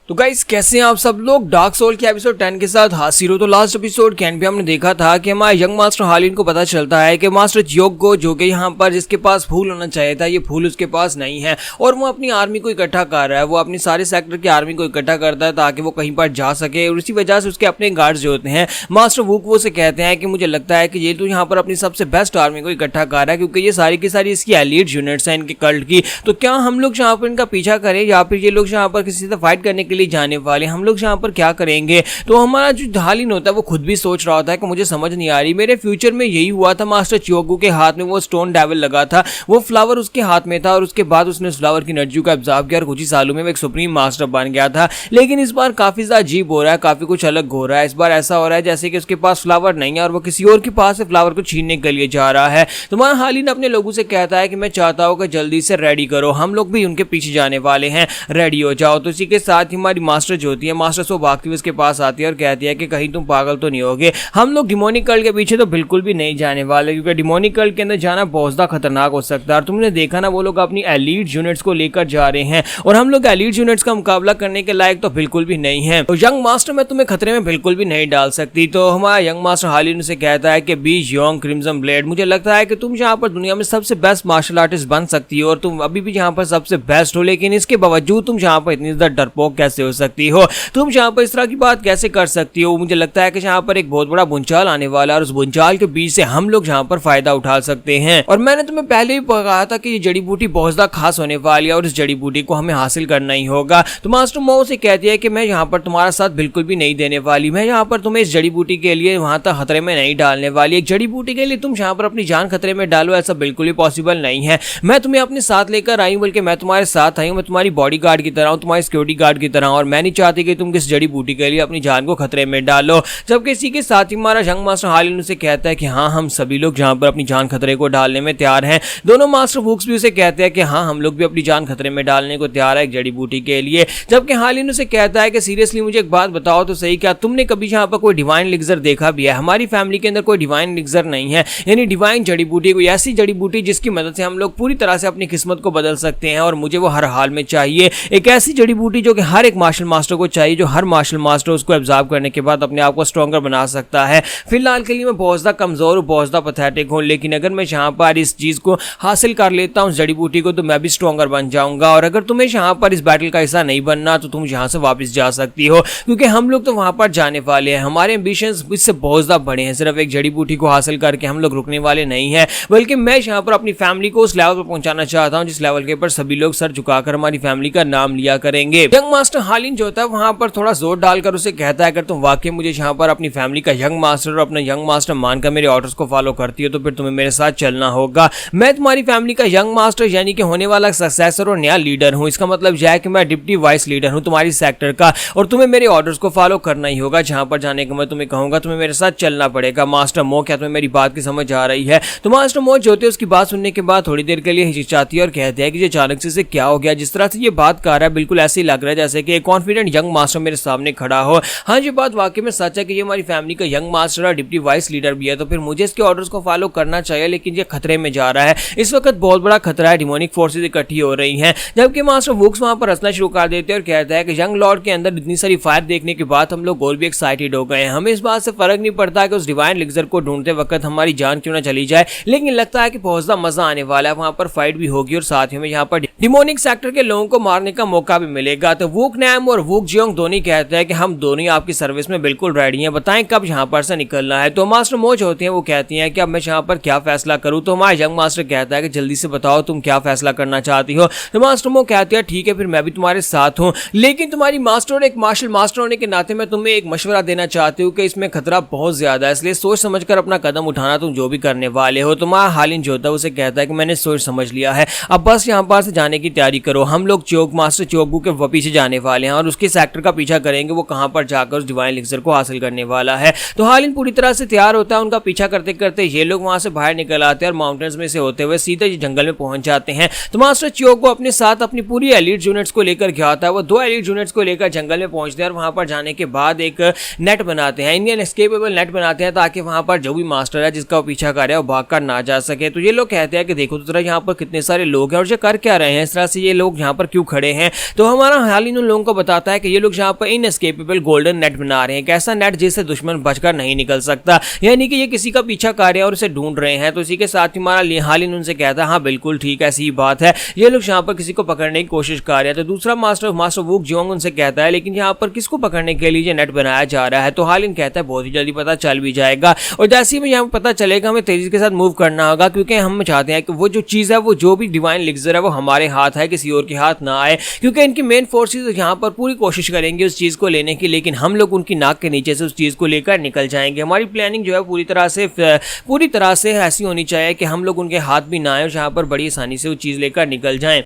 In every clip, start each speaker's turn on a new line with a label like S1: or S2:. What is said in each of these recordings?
S1: तो गाइस कैसे हैं आप सब लोग। डार्क सोल के एपिसोड 10 के साथ हाजिर हो। तो लास्ट एपिसोड के एंड पे हमने देखा था कि हमारे यंग मास्टर हालिन को पता चलता है कि मास्टर जियोगो जो कि यहाँ पर जिसके पास फूल होना चाहिए था, ये फूल उसके पास नहीं है और वो अपनी आर्मी को इकट्ठा कर रहा है। वो अपनी सारे सेक्टर की आर्मी को इकट्ठा करता है ताकि वो कहीं पर जा सके और इसी वजह से उसके अपने गार्ड्स जो होते हैं मास्टर वुक वो से कहते हैं कि मुझे लगता है कि ये तो यहाँ पर अपनी सबसे बेस्ट आर्मी को इकट्ठा कर रहा है क्योंकि ये सारी की सारी इसकी एलीट यूनिट्स हैं इनके कल्ट की। तो क्या हम लोग यहाँ पर इनका पीछा करें या फिर ये लोग यहाँ पर किसी से फाइट करने के लिए जाने वाले, हम लोग यहाँ पर क्या करेंगे। तो हमारा जो हालिन होता है वो खुद भी सोच रहा होता है कि मुझे समझ नहीं आ रही, मेरे फ्यूचर में यही हुआ था। मास्टर चियोगो के हाथ में वो स्टोन डेविल लगा था, वो फ्लावर उसके हाथ में था और उसके बाद उसने उस फ्लावर की एनर्जी को एब्जॉर्ब किया और कुछ ही सालों में वो एक सुप्रीम मास्टर बन गया था। लेकिन इस बार काफी ज्यादा अजीब हो रहा है, काफी कुछ अलग हो रहा है। इस बार ऐसा हो रहा है जैसे कि उसके पास फ्लावर नहीं है और वो किसी और के पास से फ्लावर को छीनने के लिए जा रहा है। तो हमारा हालिन अपने लोगों से कहता है कि मैं चाहता हूँ कि जल्दी से रेडी करो, हम लोग भी उनके पीछे जाने वाले हैं, रेडी हो जाओ। तो इसी के साथ ही हमारी मास्टर जो होती है, मास्टर सो भागती हुई उसके पास आती है और कहती है कि कहीं तुम पागल तो नहीं होगे, हम लोग डिमोनिक कल्ट के पीछे तो बिल्कुल भी नहीं जाने वाले क्योंकि डिमोनिक कल्ट के अंदर जाना बहुत ज्यादा खतरनाक हो सकता है। और तुमने देखा ना वो लोग अपनी एलीट यूनिट्स को लेकर जा रहे हैं और हम लोग एलीट यूनिट्स का मुकाबला करने के लायक तो बिल्कुल भी नहीं है। तो यंग मास्टर मैं तुम्हें खतरे में बिल्कुल भी नहीं डाल सकती। तो हमारा यंग मास्टर हालिन से कहता है कि बी यंग क्रिम्सन ब्लेड, मुझे लगता है कि तुम यहाँ पर दुनिया में सबसे बेस्ट मार्शल आर्टिस्ट बन सकती हो और तुम अभी भी यहाँ पर सबसे बेस्ट हो, लेकिन इसके बावजूद तुम यहाँ पर इतनी ज्यादा डरपोक कैसे हो सकती हो, तुम यहाँ पर इस तरह की बात कैसे कर सकती हो। मुझे लगता है कि यहाँ पर एक बहुत बड़ा भूचाल आने वाला है और उस भूचाल के बीच से हम लोग यहाँ पर फायदा उठा सकते हैं। और मैंने तुम्हें पहले भी कहा था कि ये जड़ी बूटी बहुत ज्यादा खास होने वाली है और इस जड़ी बूटी को हमें हासिल करना ही होगा। तो मास्टर मो से कहती है कि मैं यहाँ पर तुम्हारा साथ बिल्कुल भी नहीं देने वाली, मैं यहाँ पर तुम्हें इस जड़ी बूटी के लिए वहां तक खतरे में नहीं डालने वाली। एक जड़ी बूटी के लिए तुम यहाँ पर अपनी जान खतरे में डालो, ऐसा बिल्कुल भी पॉसिबल नहीं है। मैं तुम्हें अपने साथ लेकर आई हूँ, बल्कि मैं तुम्हारे साथ आई हूँ, मैं तुम्हारी बॉडी गार्ड की तरह हूँ, तुम्हारी सिक्योरिटी गार्ड की तरह, और मैं नहीं चाहती कि तुम किस जड़ी बूटी के लिए अपनी जान को खतरे में डालो। जबकि इसी के साथ ही हमारा यंग मास्टर हालिन से कहता है कि हाँ हम सभी लोग यहाँ पर अपनी जान खतरे को डालने में तैयार हैं। दोनों मास्टर वुक्स भी उसे कहते हैं कि हाँ हम लोग भी अपनी जान खतरे में डालने को तैयार है एक जड़ी बूटी के लिए। जबकि हालिन उसे कहता है कि सीरियसली मुझे एक बात बताओ तो सही, क्या तुमने कभी यहाँ पर कोई डिवाइन एलिक्सर देखा भी है? हमारी फैमिली के अंदर कोई डिवाइन एलिक्सर नहीं है, यानी डिवाइन जड़ी बूटी, कोई ऐसी जड़ी बूटी जिसकी मदद से हम लोग पूरी तरह से अपनी किस्मत को बदल सकते हैं और मुझे वो हर हाल में चाहिए। एक ऐसी जड़ी बूटी जो कि हर एक मार्शल मास्टर को चाहिए, जो हर मार्शल मास्टर उसको एब्जॉर्ब करने के बाद अपने आप को स्ट्रॉन्गर बना सकता है। फिलहाल के लिए मैं बहुत ज्यादा कमजोर हूँ, बहुत ज्यादा पैथेटिक हूँ, लेकिन अगर मैं यहाँ पर इस चीज को हासिल कर लेता हूँ जड़ी बूटी को, तो मैं भी स्ट्रॉन्गर बन जाऊंगा। और अगर तुम्हें यहाँ पर इस बैटल का हिस्सा नहीं बनना तो तुम यहाँ से वापस जा सकती हो क्योंकि हम लोग तो वहां पर जाने वाले हैं। हमारे एम्बिशंस इससे बहुत ज्यादा बड़े हैं, सिर्फ एक जड़ी बूटी को हासिल करके हम लोग रुकने वाले नहीं है, बल्कि मैं यहाँ पर अपनी फैमिली को उस लेवल पर पहुंचाना चाहता हूँ जिस लेवल के ऊपर सभी लोग सर झुकाकर हमारी फैमिली का नाम लिया करेंगे। यंग मास्टर हालिन जो होता है वहां पर थोड़ा जोर डालकर उसे कहता है अगर तुम वाकई मुझे यहाँ पर अपनी फैमिली का यंग मास्टर और अपना यंग मास्टर मानकर मेरे ऑर्डर्स को फॉलो करती हो तो फिर तुम्हें मेरे साथ चलना होगा। मैं तुम्हारी फैमिली का यंग मास्टर यानी कि होने वाला सक्सेसर और नया लीडर हूँ। इसका मतलब यह है कि मैं डिप्टी वाइस लीडर हूँ तुम्हारी सेक्टर का और तुम्हें मेरे ऑर्डर्स को फॉलो करना ही होगा। जहां पर जाने का मैं तुम्हें कहूंगा तुम्हें मेरे साथ चलना पड़ेगा। मास्टर मो, क्या तुम्हें मेरी बात की समझ आ रही है? तो मास्टर मो जो होते हैं उसकी बात सुनने के बाद थोड़ी देर के लिए हिचकिचाती है और कहते हैं कि ये अचानक से क्या हो गया, जिस तरह से ये बात कर रहा है बिल्कुल ऐसे ही लग रहा है जैसे कि एक कॉन्फिडेंट यंग मास्टर मेरे सामने खड़ा हो। हाँ ये बात वाकई में सच है कि ये हमारी फैमिली का यंग मास्टर और डिप्टी वाइस लीडर भी है, तो फिर मुझे इसके ऑर्डर्स को फॉलो करना चाहिए, लेकिन ये खतरे में जा रहा है। इस वक्त बहुत बड़ा खतरा है, डिमोनिक फोर्सेस इकट्ठी हो रही हैं। जबकि मास्टर वुक्स वहां पर हंसना शुरू कर देते हैं और कहता है कि यंग लॉर्ड के अंदर इतनी सारी फायर देखने के बाद हम लोग और भी एक्साइटेड हो गए हैं। हमें इस बात से फर्क नहीं पड़ता कि उस डिवाइन एलिक्सर को ढूंढते वक्त हमारी जान क्यों ना चली जाए, लेकिन लगता है कि बहुत ज्यादा मजा आने वाला है। वहां पर फाइट भी होगी और साथ ही में यहाँ पर डिमोनिक सेक्टर के लोगों को मारने का मौका भी मिलेगा। तो वुक नैम और वुक जियोंग दोनों कहते हैं कि हम दोनों ही आपकी सर्विस में बिल्कुल रेडी हैं, बताएं कब यहाँ पर से निकलना है। तो मास्टर मोज होते हैं वो कहती हैं कि अब मैं यहाँ पर क्या फैसला करूँ। तो हमारा यंग मास्टर कहता है कि जल्दी से बताओ तुम क्या फैसला करना चाहती हो। तो मास्टर मो कहती है ठीक है फिर मैं भी तुम्हारे साथ हूँ, लेकिन तुम्हारी मास्टर और एक मार्शल मास्टर होने के नाते मैं तुम्हें एक मशवरा देना चाहती हूँ कि इसमें खतरा बहुत ज्यादा है, इसलिए सोच समझकर अपना कदम उठाना तुम जो भी करने वाले हो। तुम्हारा हालिन जो होता है उसे कहता है कि मैंने सोच समझ लिया है, अब बस यहाँ पर से जाने की तैयारी करो। हम लोग चोक मास्टर चोगू के पीछे जाने वाले हैं और उसके सेक्टर का पीछा करेंगे, वो कहाँ पर जाकर उस डिवाइन एलिक्सर को हासिल करने वाला है। तो हालिन पूरी तरह से तैयार होता है, उनका पीछा करते करते ये लोग वहां से बाहर निकल आते हैं और माउंटेन्स में से होते हुए सीधे जंगल में पहुंच जाते हैं। तो मास्टर चियोगो अपने साथ अपनी पूरी एलीट यूनिट्स को लेकर गया था, वो 2 एलीट यूनिट्स को लेकर जंगल में पहुंचते हैं और वहां पर जाने के बाद एक नेट बनाते हैं, इंडियन एस्केपेबल नेट बनाते हैं ताकि वहां पर जो भी मास्टर है जिसका वो पीछा कर रहा है वो भाग कर ना जा सके। तो ये लोग कहते हैं कि देखो तो यहाँ पर कितने सारे लोग हैं और ये कर क्या रहे हैं, इस तरह से ये लोग यहाँ पर क्यों खड़े हैं। तो हमारा हालिन उन लोगों लोगों को बताता है कि ये लोग यहाँ पर इनएस्केपेबल गोल्डन नेट बना रहे हैं, एक ऐसा नेट जिससे दुश्मन बचकर नहीं निकल सकता, यानी कि ये किसी का पीछा कर रहे हैं और उसे ढूंढ रहे हैं। तो इसी के साथ ही हमारा हालिन उनसे कहता है हाँ बिल्कुल ठीक है, ऐसी बात है, ये लोग यहाँ पर किसी को पकड़ने की कोशिश कर रहे हैं। तो दूसरा मास्टर वुक जियोंग उनसे कहता है लेकिन यहाँ पर किसको पकड़ने के लिए नेट बनाया जा रहा है। तो हालिन कहता है बहुत ही जल्दी पता चल भी जाएगा, और जैसे ही यहाँ पता चलेगा हमें तेजी के साथ मूव करना होगा, क्योंकि हम चाहते हैं कि वो जो चीज़ है, वो जो भी डिवाइन एलिक्सर है वो हमारे हाथ है, किसी और के हाथ ना आए, क्योंकि इनकी मेन फोर्सेस यहाँ पर पूरी कोशिश करेंगे उस चीज़ को लेने की, लेकिन हम लोग उनकी नाक के नीचे से उस चीज़ को लेकर निकल जाएंगे। हमारी प्लानिंग जो है पूरी तरह से ऐसी होनी चाहिए कि हम लोग उनके हाथ भी ना आए और जहाँ पर बड़ी आसानी से वो चीज़ लेकर निकल जाएं।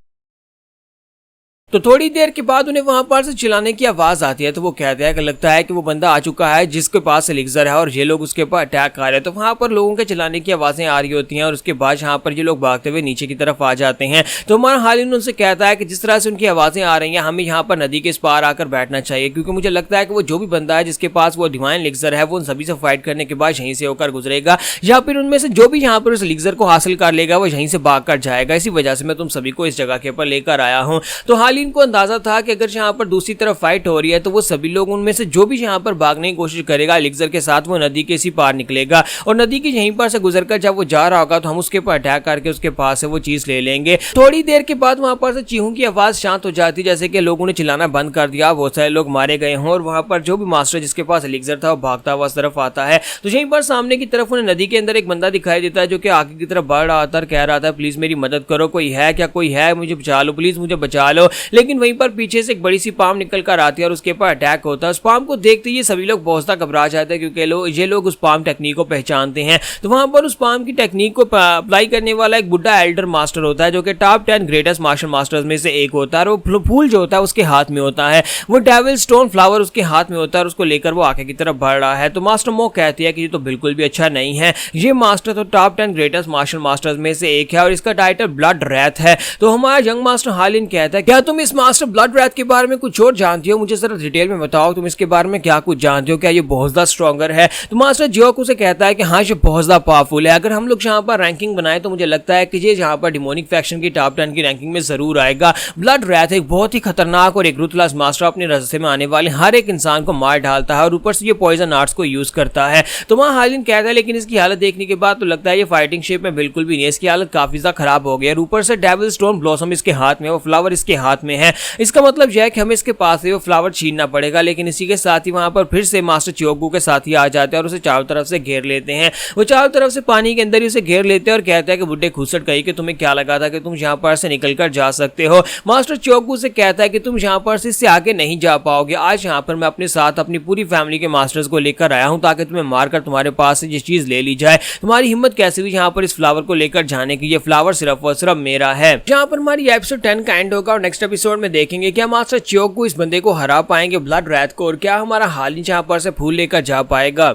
S1: तो थोड़ी देर के बाद उन्हें वहां पर से चिल्लाने की आवाज आती है। तो वो कहते हैं कि लगता है कि वो बंदा आ चुका है जिसके पास एलिक्सर है और ये लोग उसके ऊपर अटैक कर रहे हैं। तो वहां पर लोगों के चिल्लाने की आवाजें आ रही होती हैं और उसके बाद यहाँ पर ये लोग भागते हुए नीचे की तरफ आ जाते हैं। तो हमारा हालिन उनसे कहता है कि जिस तरह से उनकी आवाजें आ रही हैं हमें यहाँ पर नदी के इस पार आकर बैठना चाहिए, क्योंकि मुझे लगता है कि वो जो भी बंदा है जिसके पास वो डिवाइन एलिक्सर है वो उन सभी से फाइट करने के बाद यहीं से होकर गुजरेगा, या फिर उनमें से जो भी यहाँ पर उस एलिक्सर को हासिल कर लेगा वो यहीं से भाग कर जाएगा। इसी वजह से मैं तुम सभी को इस जगह के ऊपर लेकर आया हूँ। तो हालिन को अंदाजा था कि अगर यहाँ पर दूसरी तरफ फाइट हो रही है तो वो सभी लोग उनमें से जो भी यहाँ पर भागने की कोशिश करेगा एलिक्सर के साथ वो नदी के इसी पार निकलेगा, और नदी की यहीं पर से गुजरकर जब वो जा रहा होगा तो हम उसके ऊपर अटैक करके उसके पास से वो चीज ले लेंगे। थोड़ी देर के बाद वहां पर से चीहू की आवाज शांत हो जाती, जैसे कि लोगों ने चिल्लाना बंद कर दिया, बहुत सारे लोग मारे गए हों, और वहां पर जो भी मास्टर जिसके पास एलिक्सर था वो भागता हुआ उस तरफ आता है। तो यहीं पर सामने की तरफ उन्हें नदी के अंदर एक बंदा दिखाई देता है जो कि आगे की तरफ बढ़ रहा था और कह रहा था प्लीज मेरी मदद करो, कोई है क्या, कोई है, मुझे बचा लो, प्लीज मुझे बचा लो। लेकिन वहीं पर पीछे से एक बड़ी सी पाम निकल कर आती है और उसके ऊपर अटैक होता है। उस पाम को देखते ही सभी लोग बहुत सा घबरा जाते हैं, क्योंकि ये लोग उस पाम टेक्निक को पहचानते हैं। तो वहां पर उस पाम की टेक्निक को अप्लाई करने वाला एक बुड्ढा एल्डर मास्टर होता है जो कि टॉप 10 ग्रेटेस्ट मार्शल मास्टर्स में से एक होता है, और वो फूल जो होता है उसके हाथ में होता है, वो डेविल स्टोन फ्लावर उसके हाथ में होता है और उसको लेकर वो आगे की तरफ बढ़ रहा है। तो मास्टर मो कहती है कि ये तो बिल्कुल भी अच्छा नहीं है, ये मास्टर तो टॉप 10 ग्रेटेस्ट मार्शल मास्टर्स में से एक है और इसका टाइटल ब्लड रैथ है। तो हमारा यंग मास्टर हालिन कहता है क्या तुम इस मास्टर ब्लड रैथ के बारे में कुछ और जानती हो, मुझे जरा डिटेल में बताओ, तुम इसके बारे में क्या कुछ जानते हो, क्या ये बहुत ज्यादा स्ट्रॉन्गर है। तो मास्टर जियोकू से कहता है कि हाँ ये बहुत ज्यादा पावरफुल है, अगर हम लोग यहाँ पर रैंकिंग बनाए तो मुझे लगता है कि ये यहाँ पर डिमोनिक फैक्शन की टॉप 10 की रैंकिंग में जरूर आएगा। ब्लड रैथ एक बहुत ही खतरनाक और एक रूथलेस मास्टर, अपने रास्ते में आने वाले हर एक इंसान को मार डालता है और ऊपर से ये पॉइजन आर्ट्स को यूज करता है। तो वहाँ हालिन कहता है लेकिन इसकी हालत देखने के बाद तो लगता है ये फाइटिंग शेप में बिल्कुल भी नहीं है, इसकी हालत काफी ज्यादा खराब हो गई है, ऊपर से डेविल स्टोन ब्लॉसम इसके हाथ में, वो फ्लावर इसके हाथ में है। इसका मतलब यह है कि हमें इसके पास से वो फ्लावर छीनना पड़ेगा। लेकिन इसी के साथ ही वहां पर फिर से मास्टर चियोगू के साथ ही आ जाते हैं और उसे चारों तरफ से घेर लेते हैं। वो चारों तरफ से पानी के अंदर ही उसे घेर लेते हैं और कहते हैं कि बुड्ढे खुसट गई कि तुम्हें क्या लगा था कि तुम यहाँ पर से निकल कर जा सकते हो। मास्टर चियोगू से कहता है कि तुम यहाँ पर से इससे आगे नहीं जा पाओगे, आज यहाँ पर मैं अपने साथ अपनी पूरी फैमिली के मास्टर्स को लेकर आया हूँ ताकि तुम्हें मारकर तुम्हारे पास से ये चीज ले ली जाए। तुम्हारी हिम्मत कैसे हुई यहाँ पर इस फ्लावर को लेकर जाने की, ये फ्लावर सिर्फ और सिर्फ मेरा है। यहाँ पर हमारी एपिसोड 10 का एंड होगा और नेक्स्ट एपिसोड में देखेंगे क्या मास्टर चियोगू इस बंदे को हरा पाएंगे ब्लड रैथ को, और क्या हमारा हालिन यहाँ पर से फूल लेकर जा पाएगा।